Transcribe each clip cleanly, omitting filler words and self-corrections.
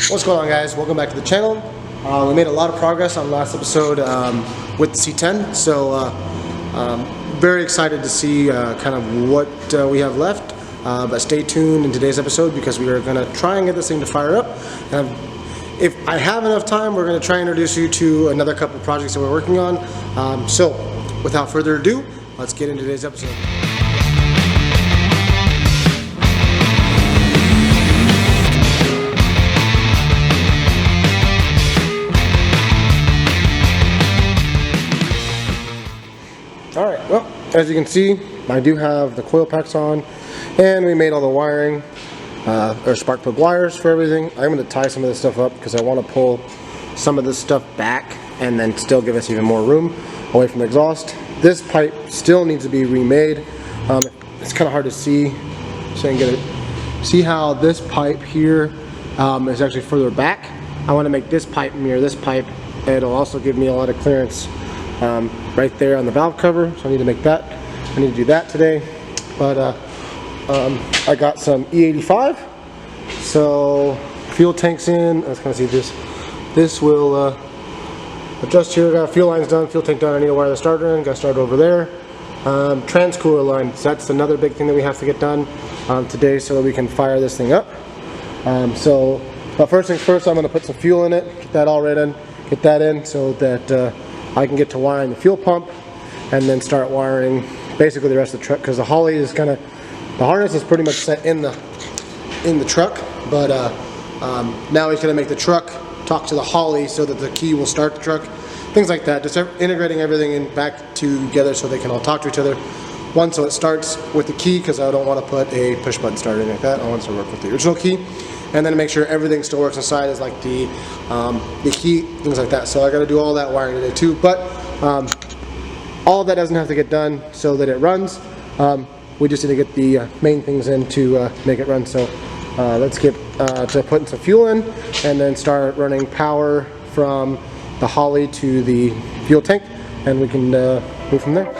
What's going on, guys? Welcome back to the channel. We made a lot of progress on last episode with the C10, so very excited to see kind of what we have left. But stay tuned in today's episode because we are going to try and get this thing to fire up. If I have enough time, we're going to try and introduce you to another couple projects that we're working on. So without further ado, let's get into today's episode. Alright, well, as you can see, I do have the coil packs on, and we made all the wiring, or spark plug wires for everything. I'm going to tie some of this stuff up because I want to pull some of this stuff back and then still give us even more room away from the exhaust. This pipe still needs to be remade. It's kind of hard to see, so you can get it. See how this pipe here is actually further back? I want to make this pipe mirror this pipe. It'll also give me a lot of clearance right there on the valve cover, so I need to make that. I need to do that today. But I got some E85, so fuel tanks in. Let's kind of see this. This will adjust here. Got fuel lines done, fuel tank done. I need to wire the starter in. Got to start over there. Transcooler line. So that's another big thing that we have to get done today, so that we can fire this thing up. But first things first, I'm going to put some fuel in it. Get that all right in. Get that in so that I can get to wiring the fuel pump and then start wiring basically the rest of the truck, because the Holly is kind of, the harness is pretty much set in the truck, but now he's going to make the truck talk to the Holly so that the key will start the truck, things like that. Just integrating everything in back together so they can all talk to each other. One, so it starts with the key, because I don't want to put a push button start or anything like that. I want to work with the original key, and then make sure everything still works inside, is like the key, things like that. So I got to do all that wiring today too, but all of that doesn't have to get done so that it runs. We just need to get the main things in to make it run. So let's get to putting some fuel in and then start running power from the Holly to the fuel tank, and we can move from there.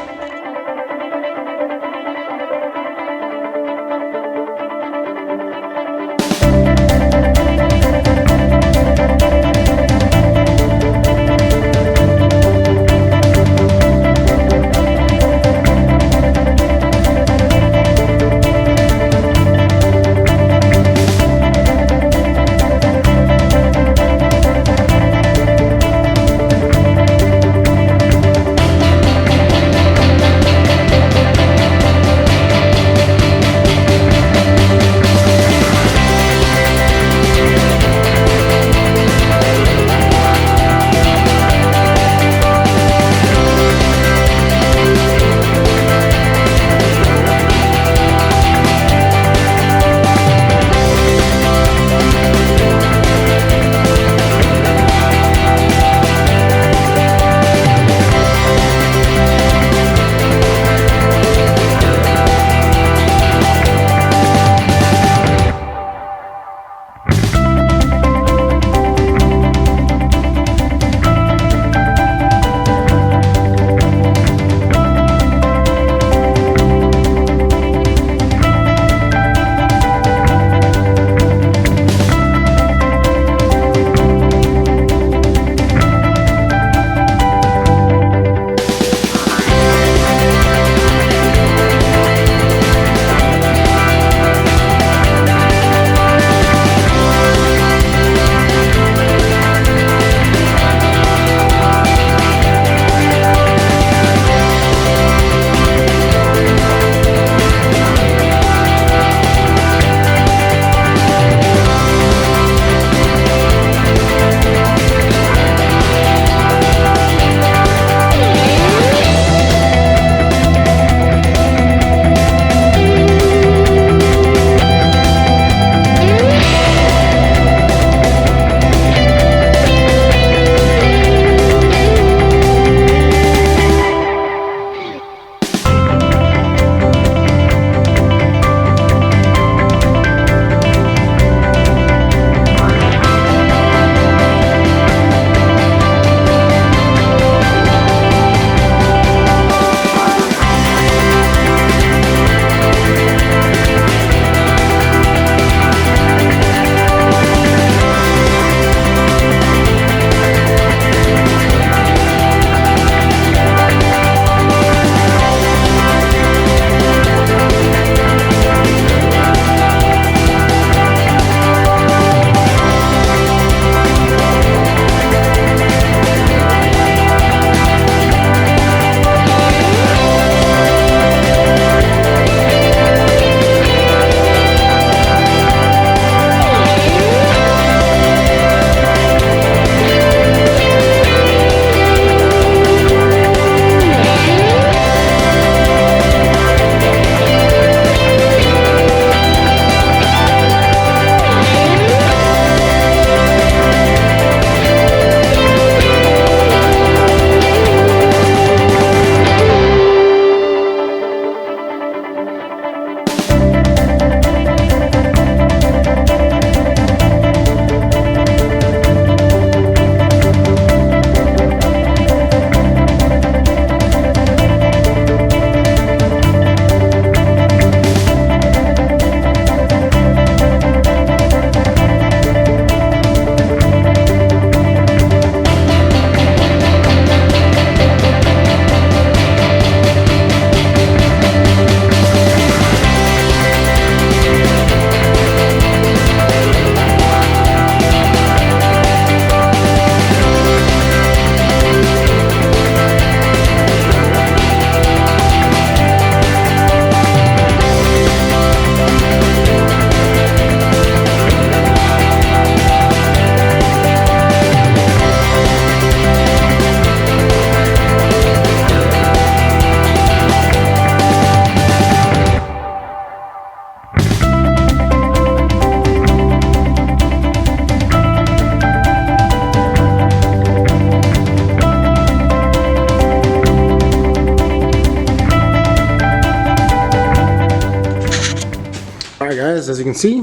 guys, as you can see,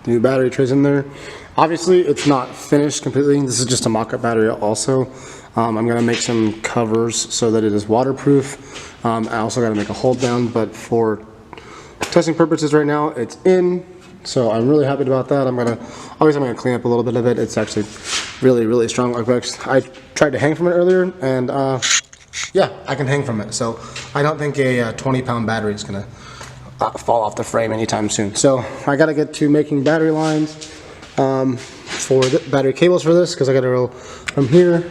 the new battery trays in there. Obviously, it's not finished completely. This is just a mock-up battery also. I'm going to make some covers so that it is waterproof. I also got to make a hold down, but for testing purposes right now, it's in. So I'm really happy about that. I'm gonna clean up a little bit of it. It's actually really, really strong. I tried to hang from it earlier, and yeah, I can hang from it. So I don't think a 20-pound battery is gonna fall off the frame anytime soon. So I gotta get to making battery lines for the battery cables for this, because I gotta go from here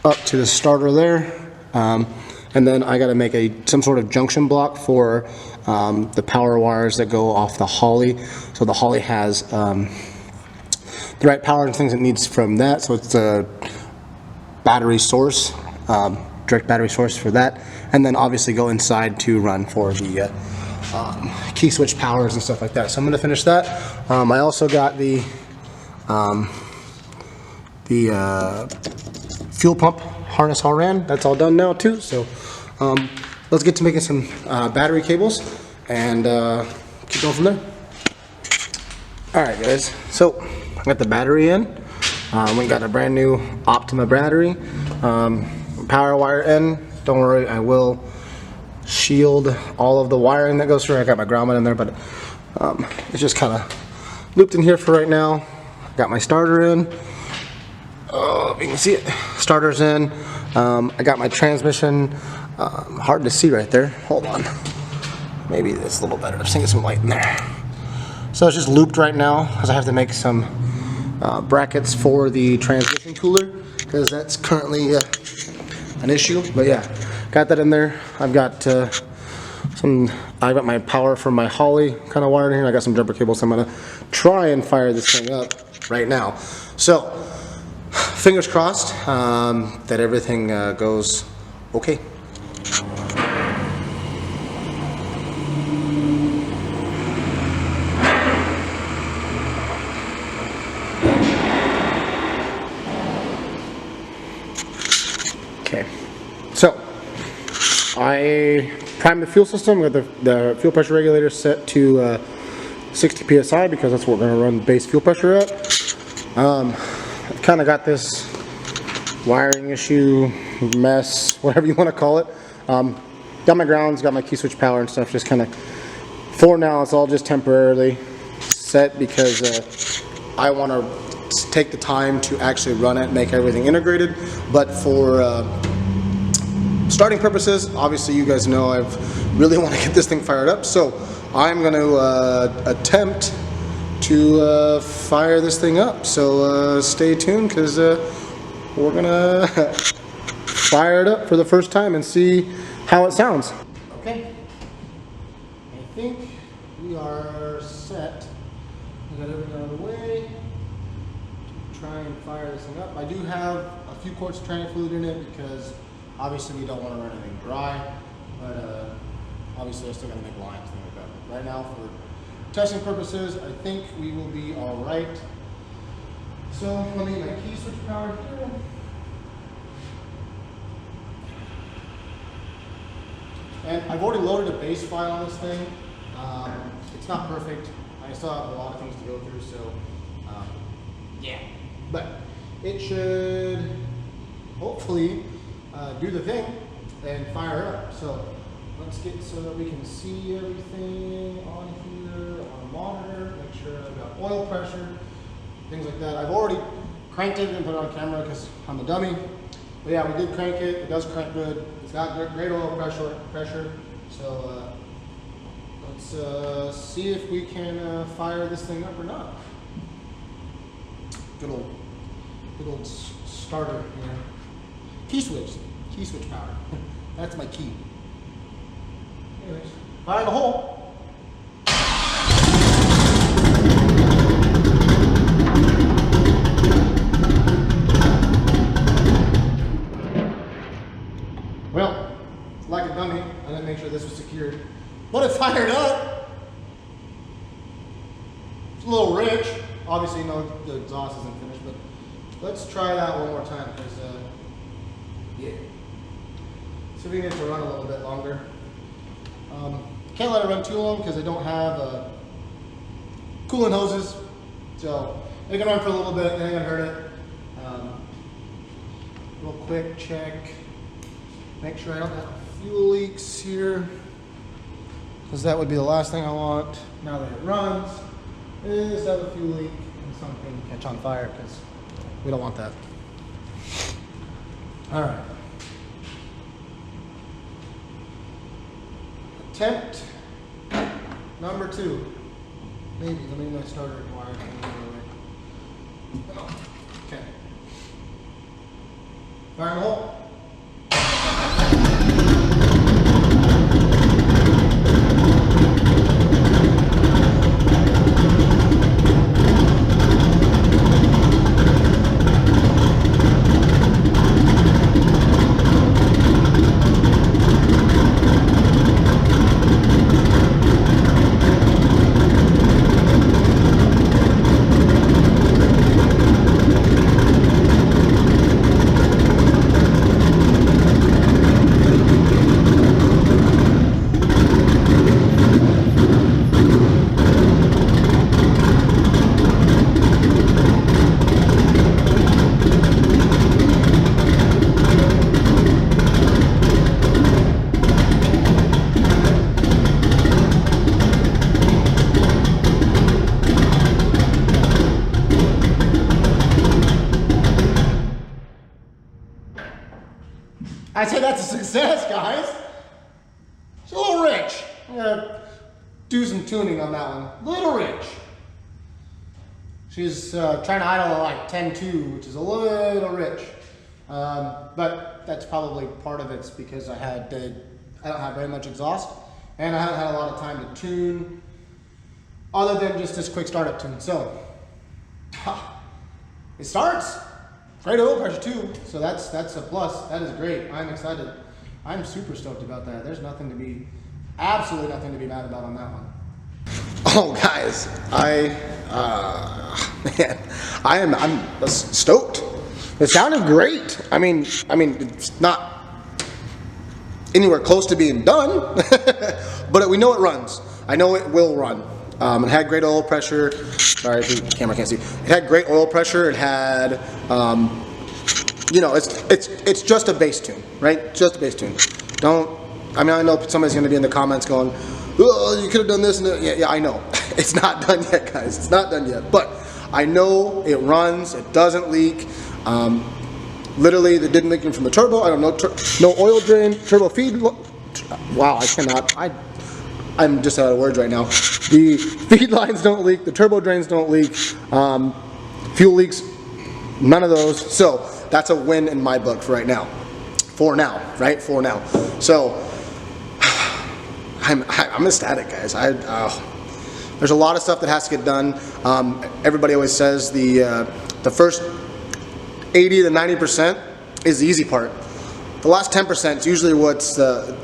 up to the starter there, and then I gotta make some sort of junction block for the power wires that go off the Holly. So the Holly has the right power and things it needs from that. So it's a battery source, direct battery source for that. And then obviously go inside to run for the key switch powers and stuff like that. So I'm gonna finish that. I also got the fuel pump harness all ran. That's all done now too. So let's get to making some battery cables and keep going from there. Alright guys, so I got the battery in. We got a brand new Optima battery. Power wire in. Don't worry, I will shield all of the wiring that goes through. I got my ground in there, but it's just kind of looped in here for right now. Got my starter in. Oh, you can see it. Starter's in. I got my transmission. Hard to see right there. Hold on. Maybe it's a little better. Let's get some light in there. So it's just looped right now because I have to make some brackets for the transmission cooler, because that's currently an issue. But yeah, got that in there. I've got I got my power from my Holly kind of wired in here. I got some jumper cables. So I'm gonna try and fire this thing up right now. So fingers crossed that everything goes okay. Okay, so I primed the fuel system. Got the fuel pressure regulator set to 60 psi because that's what we're going to run base fuel pressure at. I've kind of got this wiring issue, mess, whatever you want to call it. Got my grounds, got my key switch power and stuff. Just kind of, for now, it's all just temporarily set because I want to take the time to actually run it, make everything integrated. But for starting purposes, obviously you guys know I really want to get this thing fired up. So I'm going to attempt to fire this thing up. So stay tuned, because we're going to fire it up for the first time and see how it sounds. Okay, I think we are set. I got everything out of the way to try and fire this thing up. I do have a few quarts of tranny fluid in it because obviously we don't want to run anything dry, but obviously I still got to make lines, things like that. But right now, for testing purposes, I think we will be all right. So let me get my key switch power here. And I've already loaded a base file on this thing. It's not perfect. I still have a lot of things to go through, so yeah. But it should hopefully do the thing and fire it up. So let's get so that we can see everything on here on a monitor. Make sure I've got oil pressure, things like that. I've already cranked it and put it on camera because I'm a dummy. But yeah, we did crank it. It does crank good. It's got great oil pressure. So let's see if we can fire this thing up or not. Good old starter here. Key switch power. That's my key. Anyways, fire the hole. Well, like a dummy, I didn't make sure this was secured, but it fired up. It's a little rich. Obviously, you know the exhaust isn't finished, but let's try that one more time because, yeah. See if we can get it to run a little bit longer. Can't let it run too long because I don't have coolant hoses. So they can run for a little bit, they ain't gonna hurt it. Real quick check. Make sure I don't have fuel leaks here, because that would be the last thing I want now that it runs, is to have a fuel leak and something catch on fire, because we don't want that. All right. Attempt number 2. Maybe, let me know starter wire. Okay. Fire in the hole. I'd say that's a success, guys. It's a little rich. I'm gonna do some tuning on that one. A little rich. She's trying to idle at like 10.2, which is a little rich. But that's probably part of it's because I don't have very much exhaust, and I haven't had a lot of time to tune, other than just this quick startup tune. So it starts. Great oil pressure too, so that's a plus. That is great. I'm excited. I'm super stoked about that. There's absolutely nothing to be mad about on that one. Oh guys, I'm stoked. It sounded great. I mean, it's not anywhere close to being done, but we know it runs. I know it will run. It had great oil pressure. Sorry, the camera can't see. It had great oil pressure. It had, you know, it's just a bass tune, right? Just a bass tune. I know somebody's going to be in the comments going, oh, you could have done this. And yeah, I know. It's not done yet, guys. It's not done yet. But I know it runs. It doesn't leak. Literally, it didn't leak from the turbo. I don't know. No oil drain. Turbo feed. Wow, I cannot. I'm just out of words right now. The feed lines don't leak, the turbo drains don't leak, fuel leaks, none of those. So that's a win in my book for right now. For now, right? For now. So I'm ecstatic, guys. There's a lot of stuff that has to get done. Everybody always says the first 80 to 90% is the easy part. The last 10% is usually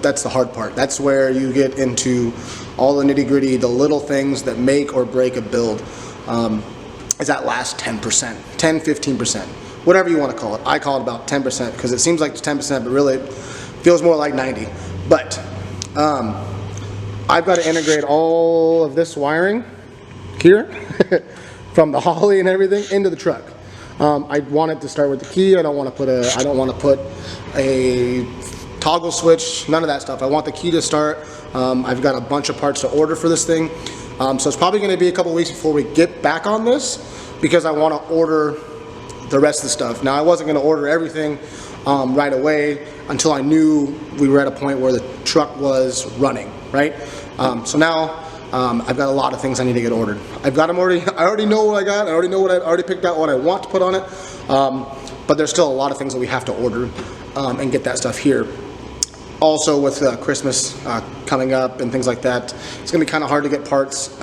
that's the hard part. That's where you get into all the nitty gritty, the little things that make or break a build. Is that last 10%, 10, 15%, whatever you want to call it. I call it about 10% because it seems like it's 10%, but really it feels more like 90. But I've got to integrate all of this wiring here from the Holly and everything into the truck. I wanted to start with the key. I don't want to put a toggle switch, none of that stuff. I want the key to start. I've got a bunch of parts to order for this thing. So it's probably going to be a couple weeks before we get back on this, because I want to order the rest of the stuff. Now, I wasn't going to order everything right away until I knew we were at a point where the truck was running, right? So now I've got a lot of things I need to get ordered. I've got them already. I already know what I got. I already picked out what I want to put on it. But there's still a lot of things that we have to order and get that stuff here. Also, with Christmas coming up and things like that, it's going to be kind of hard to get parts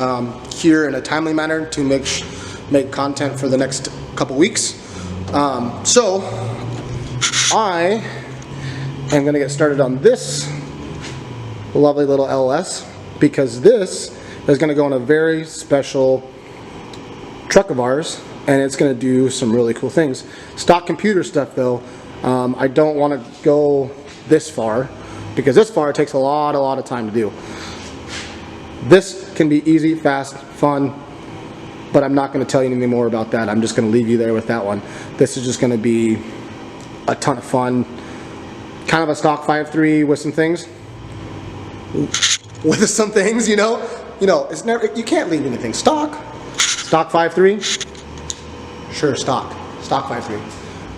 here in a timely manner to make content for the next couple weeks. So I am going to get started on this lovely little LS, because this is going to go on a very special truck of ours, and it's going to do some really cool things. Stock computer stuff though, I don't want to go this far, because this far it takes a lot of time to do. This can be easy, fast, fun, but I'm not going to tell you anything more about that. I'm just going to leave you there with that one. This is just going to be a ton of fun. Kind of a stock 5.3 with some things. With some things, you know, it's never, you can't leave anything stock. Stock 5.3. Sure, stock 5.3.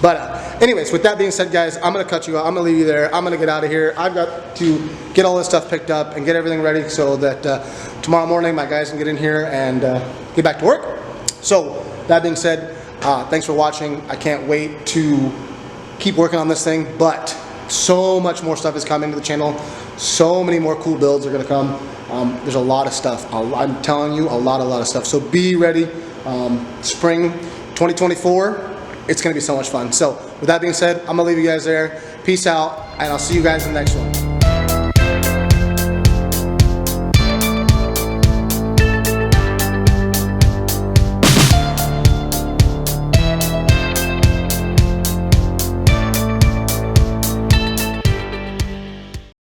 But anyways, with that being said, guys, I'm going to cut you out. I'm going to leave you there. I'm going to get out of here. I've got to get all this stuff picked up and get everything ready so that tomorrow morning my guys can get in here and get back to work. So that being said, thanks for watching. I can't wait to keep working on this thing, but so much more stuff is coming to the channel. So many more cool builds are going to come. There's a lot of stuff. I'm telling you, a lot of stuff. So be ready. Spring 2024. It's going to be so much fun. So with that being said, I'm going to leave you guys there. Peace out, and I'll see you guys in the next one.